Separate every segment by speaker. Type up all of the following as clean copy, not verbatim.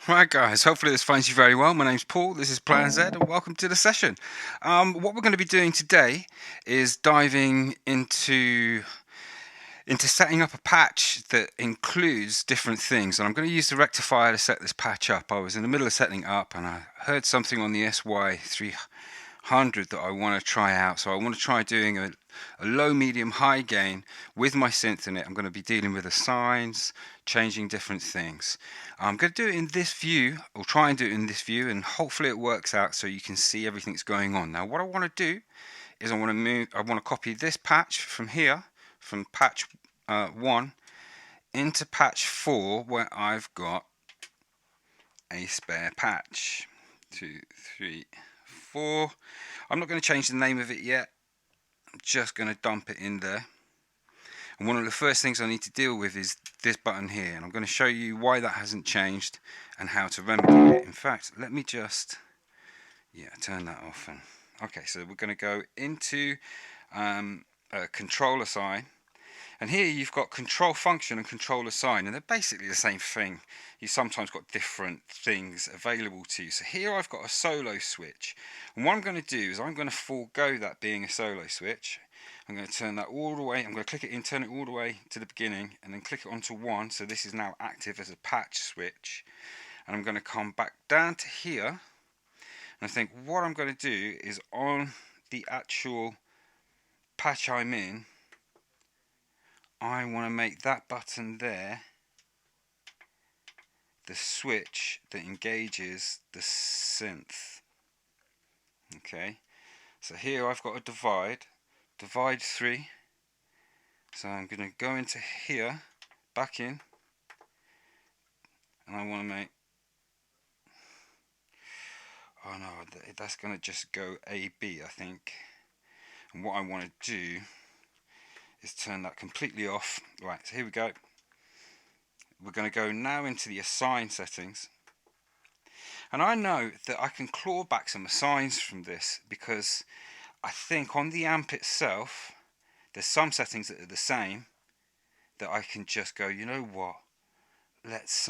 Speaker 1: Right guys, hopefully this finds you very well. My name's Paul, this is Plan Z, and welcome to the session. What we're going to be doing today is diving into setting up a patch that includes different things, and I'm going to use the rectifier to set this patch up. I was in the middle of setting it up and I heard something on the SY-300 that I want to try out, so I want to try doing a low, medium, high gain with my synth in it. I'm going to be dealing with the signs, changing different things. I'm going to do it in this view, or try and do it in this view, and hopefully it works out so you can see everything that's going on. Now what I want to do is I want to copy this patch from here, from patch 1 into patch 4, where I've got a spare patch. 2, 3, 4. I'm not going to change the name of it yet. I'm just going to dump it in there. And one of the first things I need to deal with is this button here, and I'm going to show you why that hasn't changed and how to remedy it. In fact, let me just turn that off. And okay, so we're going to go into control assign, and here you've got control function and control assign, and they're basically the same thing. You sometimes got different things available to you. So here I've got a solo switch, and what I'm going to do is I'm going to forego that being a solo switch. I'm going to turn that all the way, I'm going to click it in, turn it all the way to the beginning, and then click it onto 1, so this is now active as a patch switch. And I'm going to come back down to here, and I think what I'm going to do is on the actual patch I'm in, I want to make that button there the switch that engages the synth. Okay, so here I've got a divide 3, so I'm going to go into here, back in, and I want to make, oh no, that's going to just go AB, I think. And what I want to do is turn that completely off. Right, so here we go. We're going to go now into the assign settings, and I know that I can claw back some assigns from this, because I think on the amp itself there's some settings that are the same that I can just go, you know what, let's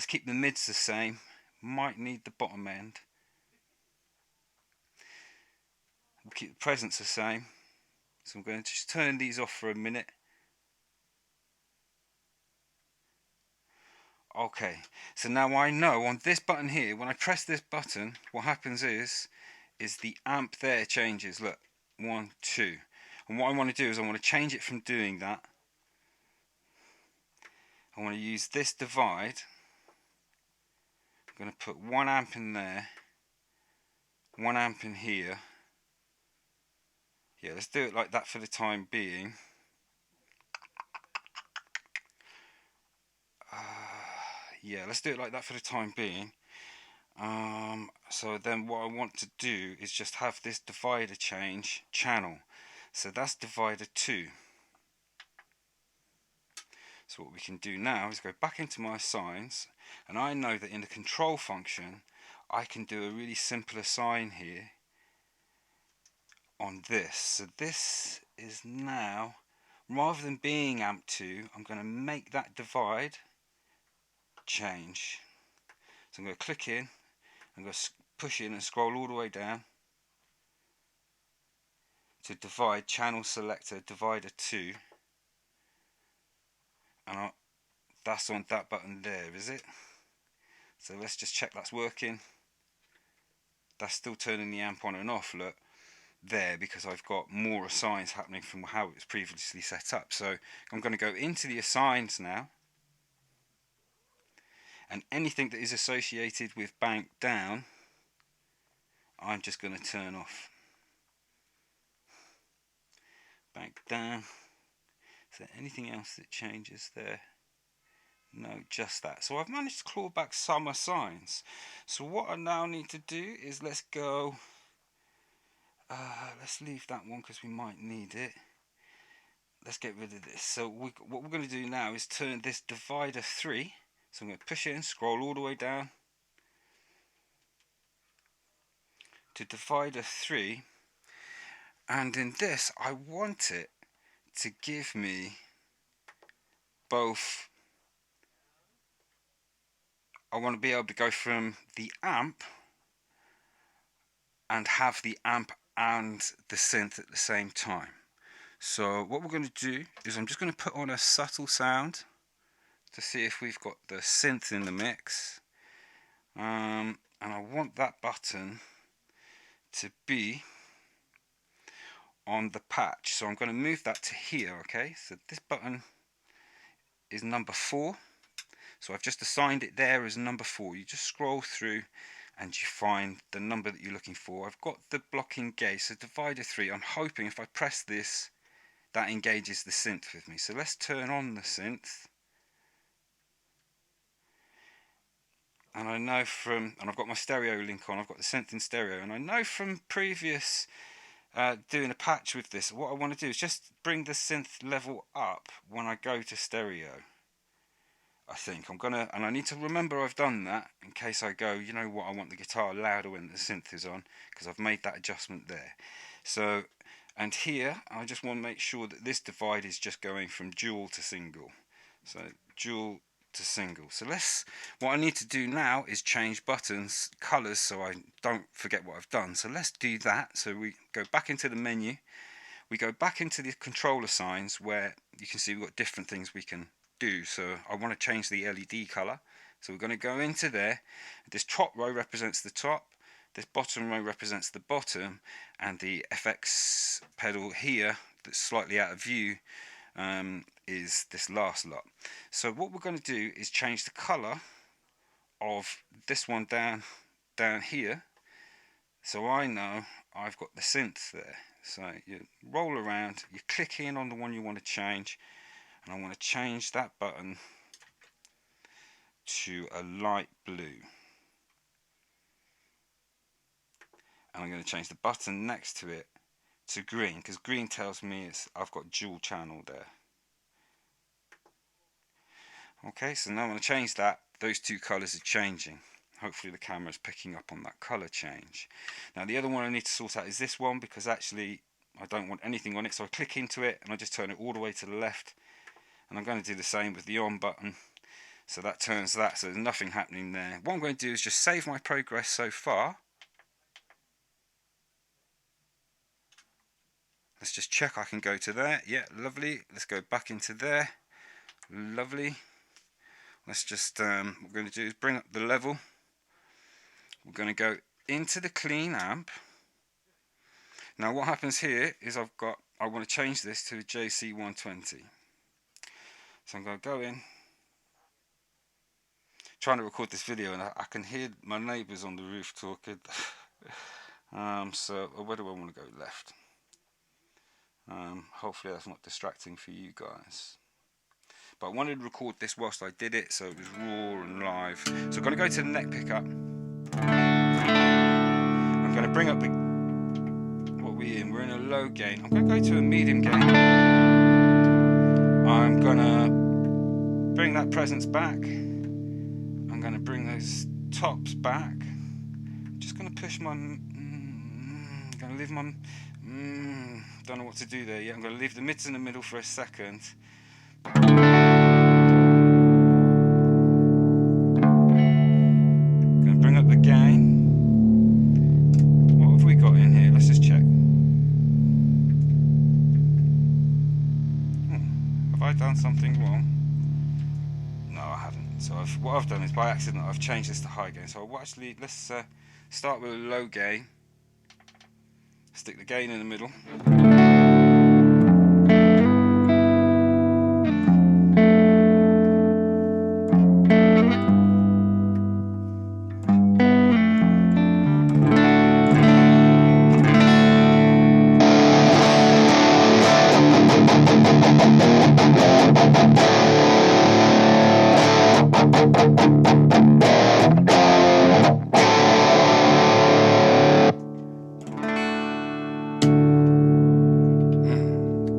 Speaker 1: keep the mids the same, might need the bottom end, we'll keep the presence the same. So I'm going to just turn these off for a minute. Okay, so now I know on this button here, when I press this button, what happens is the amp there changes. Look, 1, 2. And what I want to do is I want to change it from doing that. I want to use this divide. I'm going to put 1 amp in there, 1 amp in here. Yeah, let's do it like that for the time being. Yeah, let's do it like that for the time being. So then what I want to do is just have this divider change channel. So that's divider 2. So what we can do now is go back into my assigns, and I know that in the control function I can do a really simple assign here on this. So this is now, rather than being amp 2, I'm going to make that divide change. So I'm going to click in, I'm going to push in and scroll all the way down to divide channel selector divider 2, and that's on that button there, is it? So let's just check that's working. That's still turning the amp on and off, look, there, because I've got more assigns happening from how it was previously set up. So I'm going to go into the assigns now, and anything that is associated with bank down I'm just going to turn off. Bank down. Is there anything else that changes there? No, just that. So I've managed to claw back some assigns. So what I now need to do is let's go, let's leave that one because we might need it. Let's get rid of this. So what we're going to do now is turn this divider 3. So I'm going to push it in, scroll all the way down to divider 3, and in this I want it to give me both, I want to be able to go from the amp and have the amp and the synth at the same time. So what we're going to do is I'm just going to put on a subtle sound to see if we've got the synth in the mix, and I want that button to be on the patch, so I'm going to move that to here. Okay, so this button is number 4, so I've just assigned it there as number 4. You just scroll through and you find the number that you're looking for. I've got the blocking gauge, so divider 3. I'm hoping if I press this, that engages the synth with me. So let's turn on the synth. And I know from, and I've got my stereo link on, I've got the synth in stereo, and I know from previous doing a patch with this, what I want to do is just bring the synth level up when I go to stereo. I think I'm gonna, and I need to remember I've done that in case I go, you know what, I want the guitar louder when the synth is on, because I've made that adjustment there. So, and here I just want to make sure that this divide is just going from dual to single. So dual to single. So what I need to do now is change buttons colors so I don't forget what I've done. So let's do that. So we go back into the menu, we go back into the controller signs where you can see we've got different things we can do. So I want to change the LED color, so we're going to go into there. This top row represents the top, this bottom row represents the bottom, and the FX pedal here that's slightly out of view is this last lot. So what we're going to do is change the color of this one down here, so I know I've got the synth there. So you roll around, you click in on the one you want to change, and I want to change that button to a light blue, and I'm going to change the button next to it to green, because green tells me I've got dual channel there. Okay, so now I'm going to change that. Those two colours are changing. Hopefully the camera's picking up on that colour change. Now the other one I need to sort out is this one, because actually I don't want anything on it, so I click into it and I just turn it all the way to the left, and I'm going to do the same with the on button, so that turns that, so there's nothing happening there. What I'm going to do is just save my progress so far. Let's just check I can go to there. Yeah, lovely. Let's go back into there. Lovely. Let's just, what we're going to do is bring up the level. We're going to go into the clean amp. Now what happens here is I want to change this to a JC120. So I'm going to go in, trying to record this video, and I can hear my neighbours on the roof talking. So where do I want to go? Left. Hopefully that's not distracting for you guys. But I wanted to record this whilst I did it, so it was raw and live. So I'm going to go to the neck pickup. I'm going to bring up what we're in. We're in a low gain. I'm going to go to a medium gain. I'm going to bring that presence back. I'm going to bring those tops back. I'm just going to push my... I'm going to leave my... don't know what to do there yet. I'm going to leave the mids in the middle for a second. Going to bring up the gain. What have we got in here? Let's just check. Have I done something wrong? No, I haven't. So what I've done is by accident I've changed this to high gain. So actually let's start with a low gain. Stick the gain in the middle.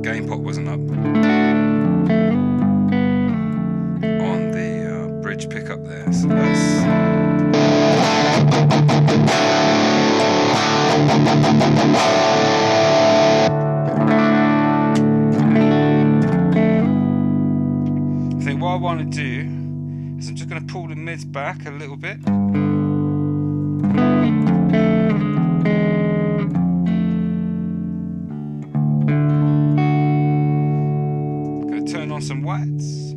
Speaker 1: Gain pot wasn't up on the bridge pickup there, so I want to do is I'm just going to pull the mids back a little bit. I'm going to turn on some whites.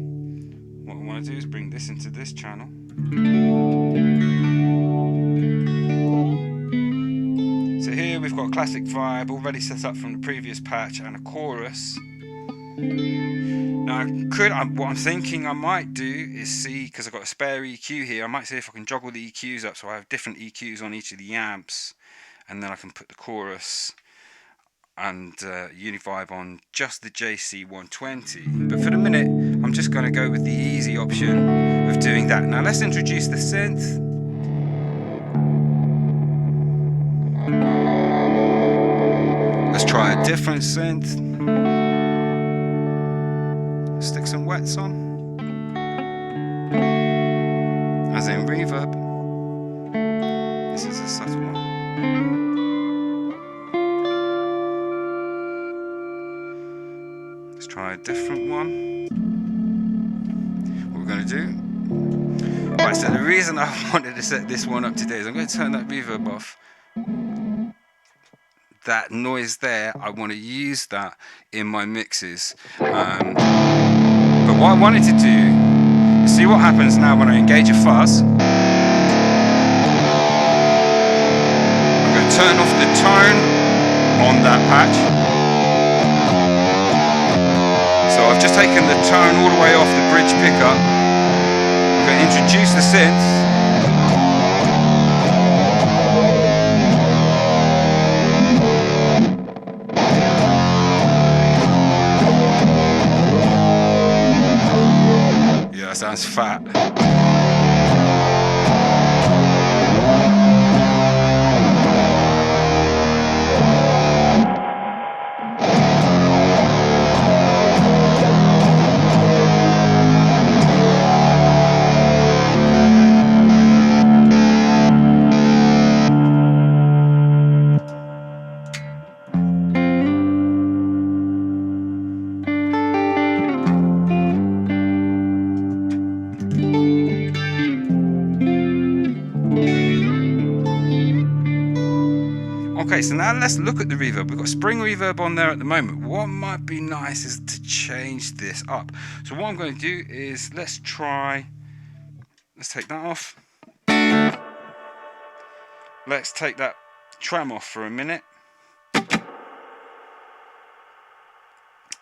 Speaker 1: What I want to do is bring this into this channel. So here we've got a classic vibe already set up from the previous patch and a chorus. Now what I'm thinking I might do is see, because I've got a spare EQ here, I might see if I can joggle the EQs up so I have different EQs on each of the amps, and then I can put the chorus and Univibe on just the JC120. But for the minute I'm just going to go with the easy option of doing that. Now let's introduce the synth. Let's try a different synth. Stick some wets on, as in reverb. This is a subtle one. Let's try a different one. What we're going to do. Right, so the reason I wanted to set this one up today is I'm going to turn that reverb off. That noise there, I want to use that in my mixes. But what I wanted to do is see what happens now when I engage a fuzz. I'm going to turn off the tone on that patch. So I've just taken the tone all the way off the bridge pickup. I'm going to introduce the synth. That sounds fat. Okay, so now let's look at the reverb. We've got spring reverb on there at the moment. What might be nice is to change this up. So what I'm going to do is let's take that off. Let's take that tram off for a minute.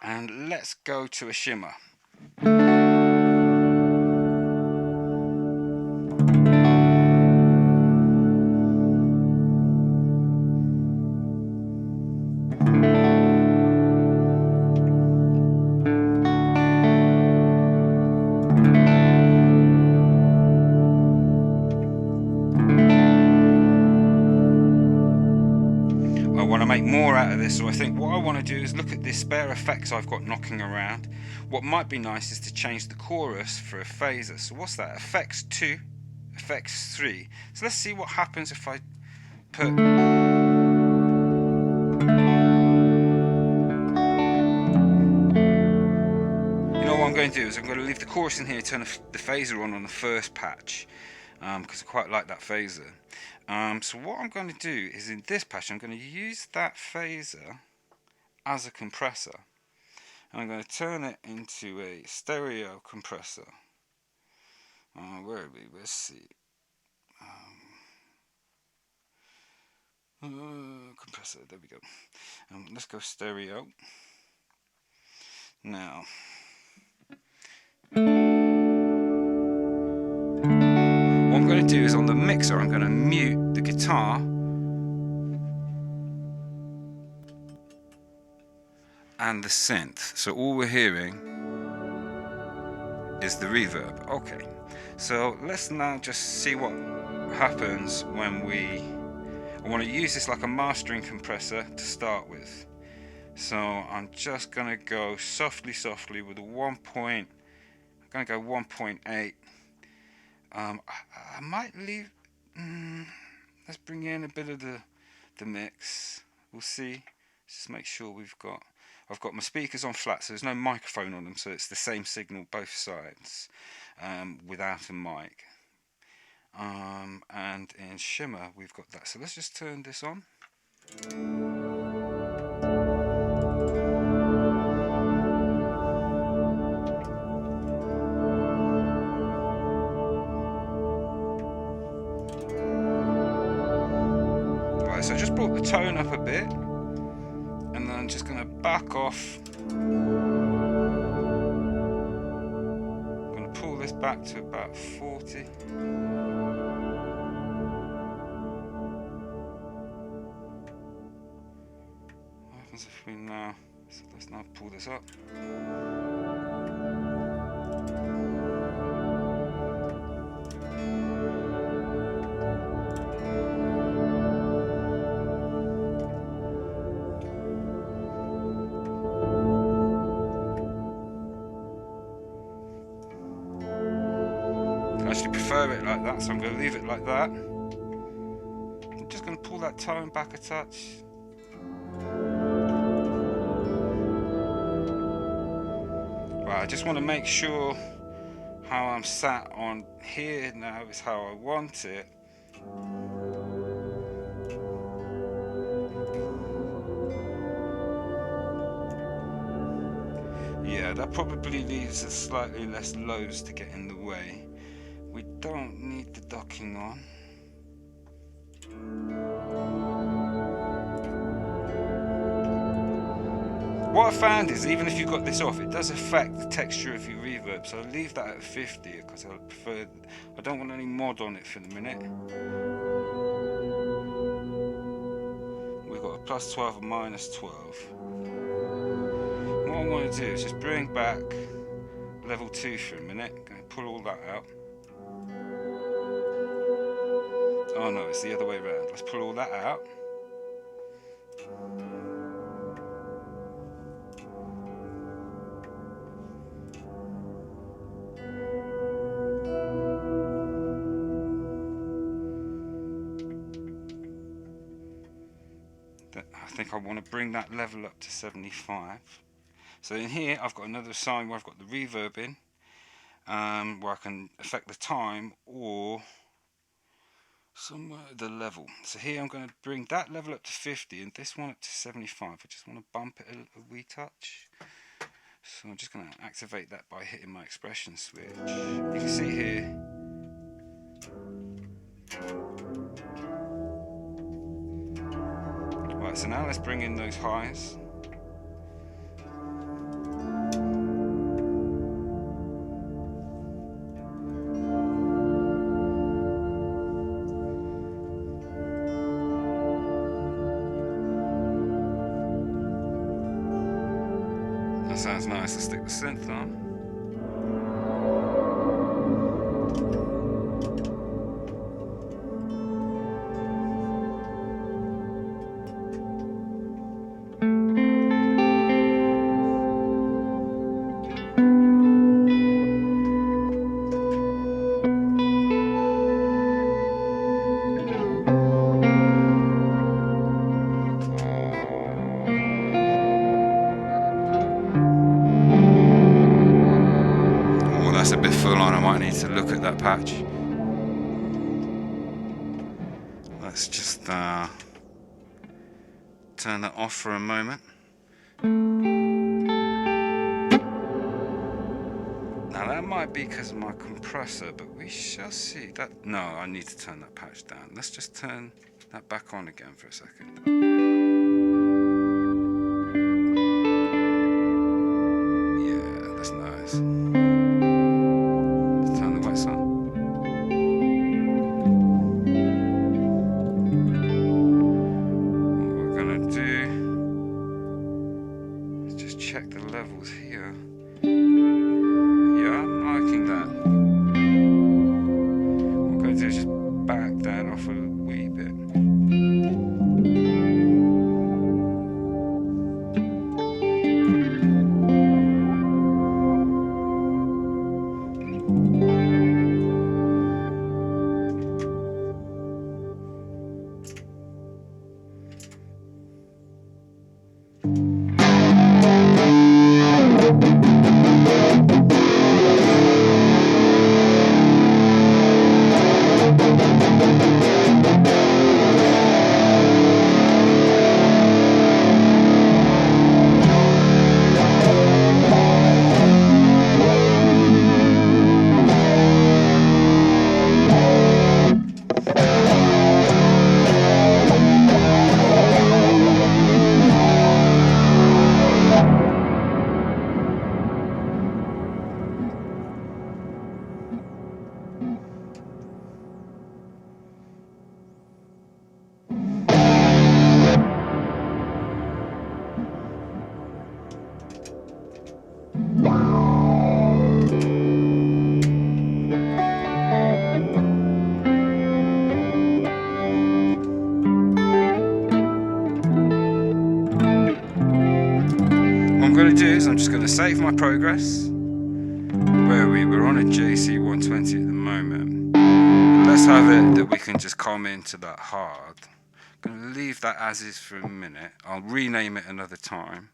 Speaker 1: And let's go to a shimmer. More out of this, so I think what I want to do is look at the spare effects I've got knocking around. What might be nice is to change the chorus for a phaser. So what's that? Effects 2, effects 3. So let's see what happens if I put... You know what I'm going to do is I'm going to leave the chorus in here, turn the phaser on the first patch, because I quite like that phaser. So what I'm going to do is in this patch I'm going to use that phaser as a compressor, and I'm going to turn it into a stereo compressor. Where are we? Let's see. Compressor, there we go. Let's go stereo. Now what I'm going to do is on the mixer I'm going to mute the guitar and the synth, so all we're hearing is the reverb. Okay, so let's now just see what happens when I want to use this like a mastering compressor to start with. So I'm just going to go softly with a 1 point. I'm going to go 1.8. I might leave. Let's bring in a bit of the mix. We'll see. Just make sure we've got. I've got my speakers on flat, so there's no microphone on them, so it's the same signal both sides, without a mic. And in shimmer we've got that, so let's just turn this on. Right, so I just brought the tone up a bit, and then I'm just going to back off. I'm going to pull this back to about 40. What happens if we now, so let's now pull this up. I actually prefer it like that, so I'm going to leave it like that. I'm just going to pull that tone back a touch. Right, I just want to make sure how I'm sat on here now is how I want it. Yeah, that probably leaves us slightly less lows to get in the way. We don't need the docking on. What I found is, even if you've got this off, it does affect the texture of your reverb, so I'll leave that at 50 because I prefer, I don't want any mod on it for the minute. We've got a plus 12 and minus 12. What I want to do is just bring back level 2 for a minute. I'm going to pull all that out. Oh no, it's the other way around. Let's pull all that out. I think I want to bring that level up to 75. So in here I've got another sign where I've got the reverb in, where I can affect the time or somewhere the level. So here I'm going to bring that level up to 50 and this one up to 75. I just want to bump it a wee touch. So I'm just going to activate that by hitting my expression switch. You can see here. Right, so now let's bring in those highs. That sounds nice. Let's stick the synth on. That's a bit full on, I might need to look at that patch. Let's just turn that off for a moment. Now that might be because of my compressor, but we shall see. That, no, I need to turn that patch down. Let's just turn that back on again for a second. Yeah, that's nice. Check the levels here. Yeah, I'm liking that. What I'm going to do is just back that off a wee bit. to save my progress, where we're on a JC120 at the moment. But let's have it that we can just come into that hard. I'm going to leave that as is for a minute. I'll rename it another time.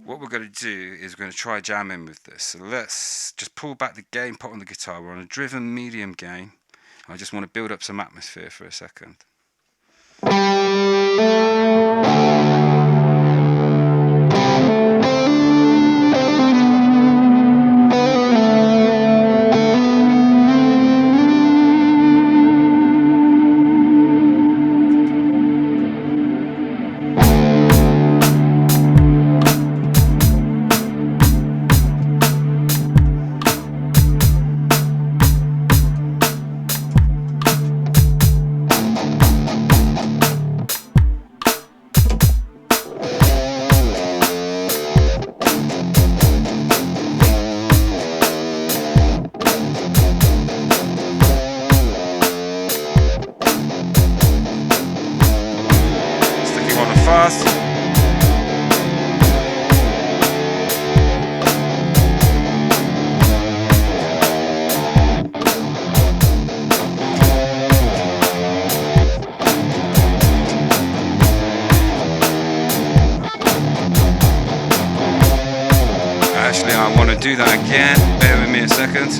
Speaker 1: What we're going to do is we're going to try jamming with this. So let's just pull back the gain pot on the guitar. We're on a driven medium gain. I just want to build up some atmosphere for a second. Actually, I want to do that again. Bear with me a second.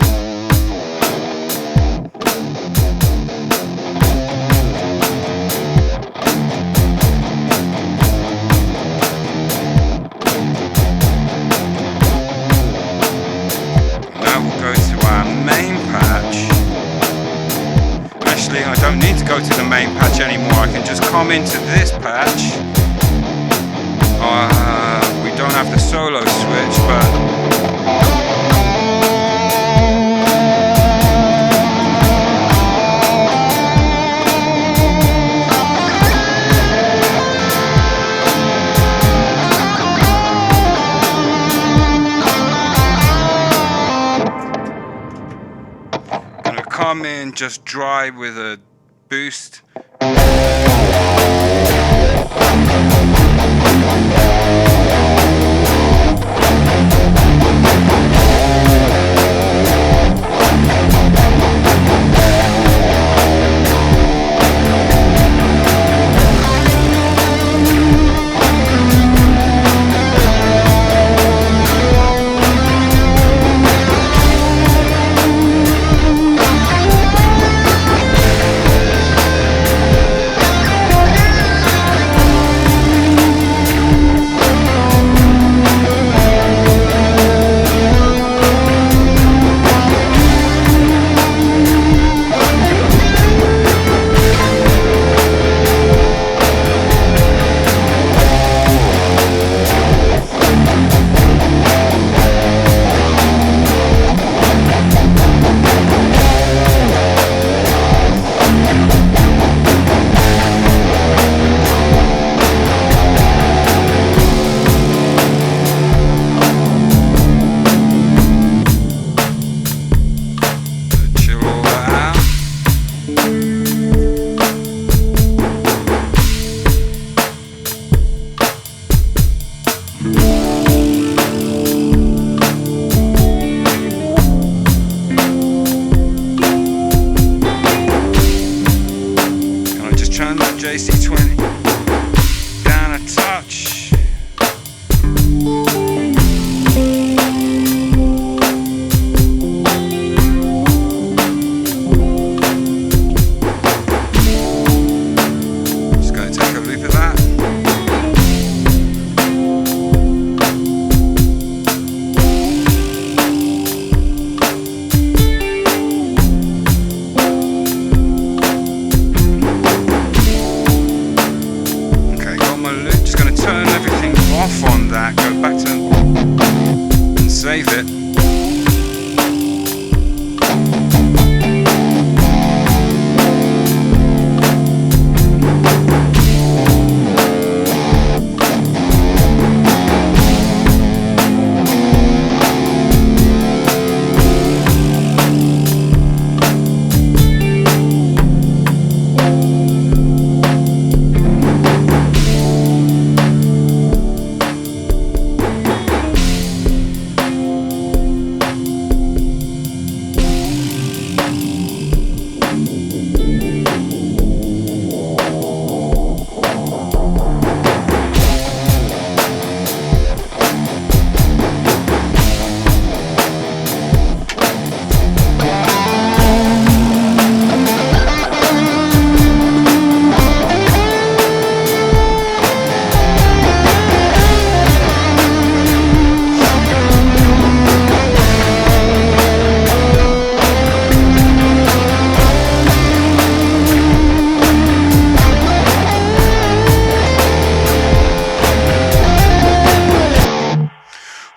Speaker 1: Now we'll go to our main patch. Actually, I don't need to go to the main patch anymore. I can just come into this patch. We don't have the solo switch, but I'm gonna come in just dry with a boost. JC20 down a touch. Just going to take a loop of that. Off on that, go back to and save it.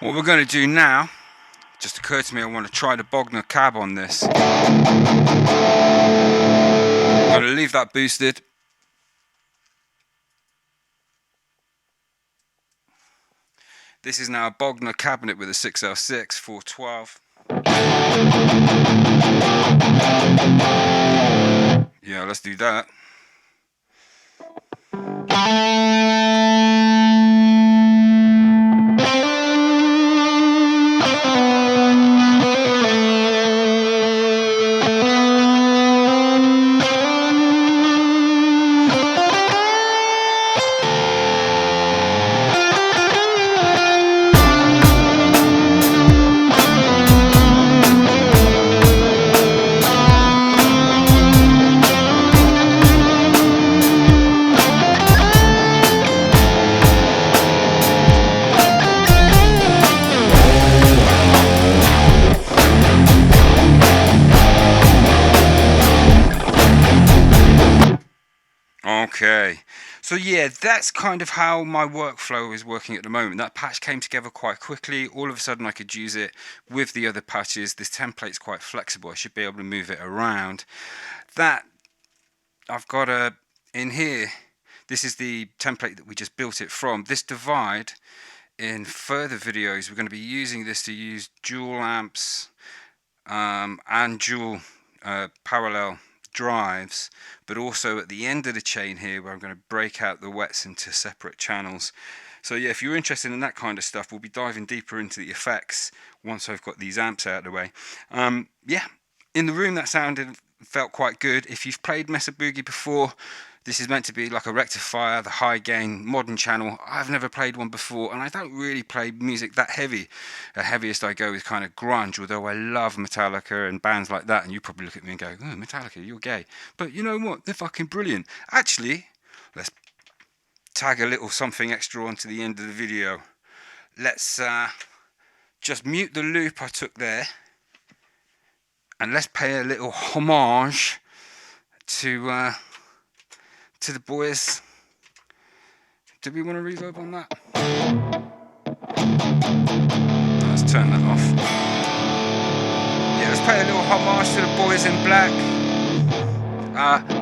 Speaker 1: What we're going to do now, just occurred to me, I want to try the Bogner cab on this. I'm going to leave that boosted. This is now a Bogner cabinet with a 6L6 412. Yeah, let's do that. Okay, so yeah, that's kind of how my workflow is working at the moment. That patch came together quite quickly. All of a sudden I could use it with the other patches. This template's quite flexible. I should be able to move it around. That I've got in here, this is the template that we just built it from. This divide, in further videos, we're going to be using this to use dual amps and dual parallel drives, but also at the end of the chain here where I'm going to break out the wets into separate channels. So yeah, if you're interested in that kind of stuff, we'll be diving deeper into the effects once I've got these amps out of the way. Yeah, in the room that felt quite good. If you've played Mesa Boogie before, this is meant to be like a rectifier, the high gain modern channel. I've never played one before, and I don't really play music that heavy. The heaviest I go is kind of grunge, although I love Metallica and bands like that, and you probably look at me and go, oh, Metallica, you're gay. But you know what? They're fucking brilliant. Actually, let's tag a little something extra onto the end of the video. Let's just mute the loop I took there, and let's pay a little homage to the boys. Do we want to reverb on that? Let's turn that off. Yeah, let's pay a little homage to the boys in black.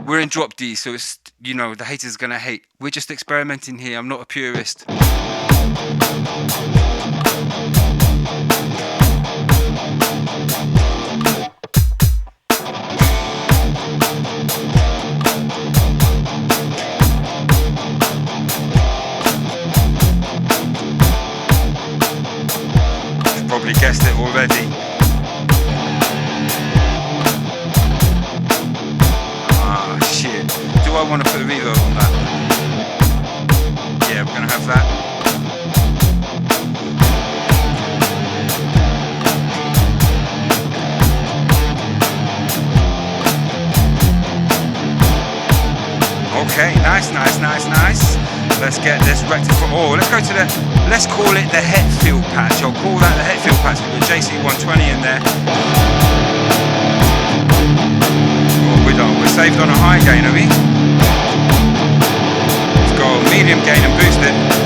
Speaker 1: We're in drop D, so it's, you know, the haters are gonna hate. We're just experimenting here. I'm not a purist. Probably guessed it already. Ah, shit. Do I want to put a reverb on that? Yeah, we're going to have that. Okay, nice. Let's get this rectifier. Oh, let's go to let's call it the Hetfield patch. I'll call that the Hetfield patch with the JC120 in there. Oh, we're saved on a high gain, are we? Let's go medium gain and boost it.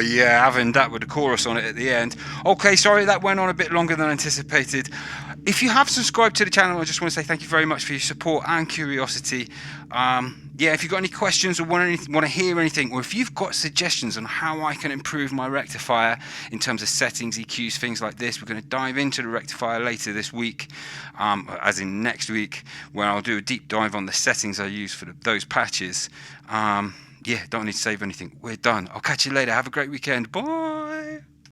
Speaker 1: yeah, having that with the chorus on it at the end. Okay, sorry that went on a bit longer than anticipated. If you have subscribed to the channel, I just want to say thank you very much for your support and curiosity. Yeah, if you've got any questions or want to hear anything, or if you've got suggestions on how I can improve my rectifier in terms of settings, EQs, things like this, we're going to dive into the rectifier later this week, as in next week, where I'll do a deep dive on the settings I use for those patches. Yeah, don't need to save anything. We're done. I'll catch you later. Have a great weekend. Bye.